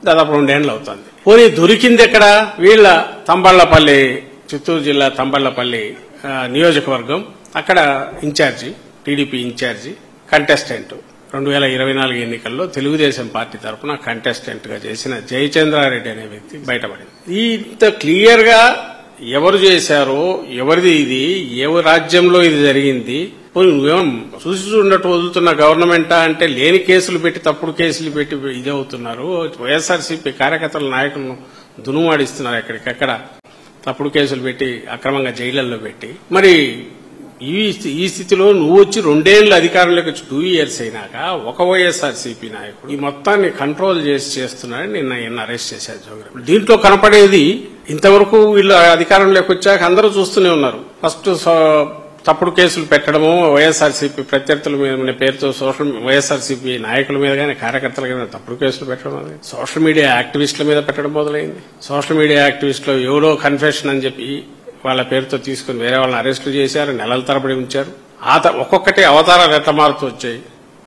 దాదాపు 2 ఏళ్లు అవుతుంది. పోనీ దొరికింది ఎక్కడ? వీళ్ళ తంబళ్లపల్లి, చిత్తూరు జిల్లా తంబళ్లపల్లి నియోజకవర్గం, అక్కడ ఇన్ఛార్జి, టీడీపీ ఇన్ఛార్జి, కంటెస్టెంట్ 2024 ఎన్నికల్లో తెలుగుదేశం పార్టీ తరఫున కంటెస్టెంట్ గా చేసిన జయచంద్రారెడ్డి అనే వ్యక్తి బయటపడింది. ఇంత క్లియర్ గా ఎవరు చేశారో, ఎవరిది ఇది, ఏ రాజ్యంలో ఇది జరిగింది, నువ్వేం చూసి చూడట్టు వదులుతున్న గవర్నమెంటా అంటే లేని కేసులు పెట్టి, తప్పుడు కేసులు పెట్టి ఇది అవుతున్నారు. వైఎస్ఆర్సీపీ కార్యకర్తల నాయకులను దునుమాడిస్తున్నారు, ఎక్కడికక్కడ తప్పుడు కేసులు పెట్టి అక్రమంగా జైళ్లలో పెట్టి. మరి ఈ స్థితిలో నువ్వు వచ్చి 2 ఏళ్ల అధికారంలోకి వచ్చి 2 years అయినాక ఒక వైఎస్ఆర్సీపీ నాయకుడు ఈ మొత్తాన్ని కంట్రోల్ చేస్తున్నారని నిన్న అరెస్ట్ చేశారు జోగిరామన్. దీంట్లో కనపడేది ఇంతవరకు వీళ్ళు అధికారంలోకి వచ్చాక అందరూ చూస్తూనే ఉన్నారు. ఫస్ట్ తప్పుడు కేసులు పెట్టడము, వైఎస్ఆర్సీపీ ప్రత్యర్థుల మీద పేరుతో వైఎస్ఆర్సీపీ నాయకుల మీద గానీ కార్యకర్తల మీద తప్పుడు కేసులు పెట్టడం, సోషల్ మీడియా యాక్టివిస్టుల మీద పెట్టడం మొదలైంది. సోషల్ మీడియా యాక్టివిస్టులు ఎవరో కన్ఫెషన్ అని చెప్పి వాళ్ళ పేరుతో తీసుకుని వేరే వాళ్ళని అరెస్టులు చేశారు, నెలల తరబడి ఉంచారు. ఒక్కొక్కటి అవతారాలు ఎట్లా మారుతూ వచ్చాయి.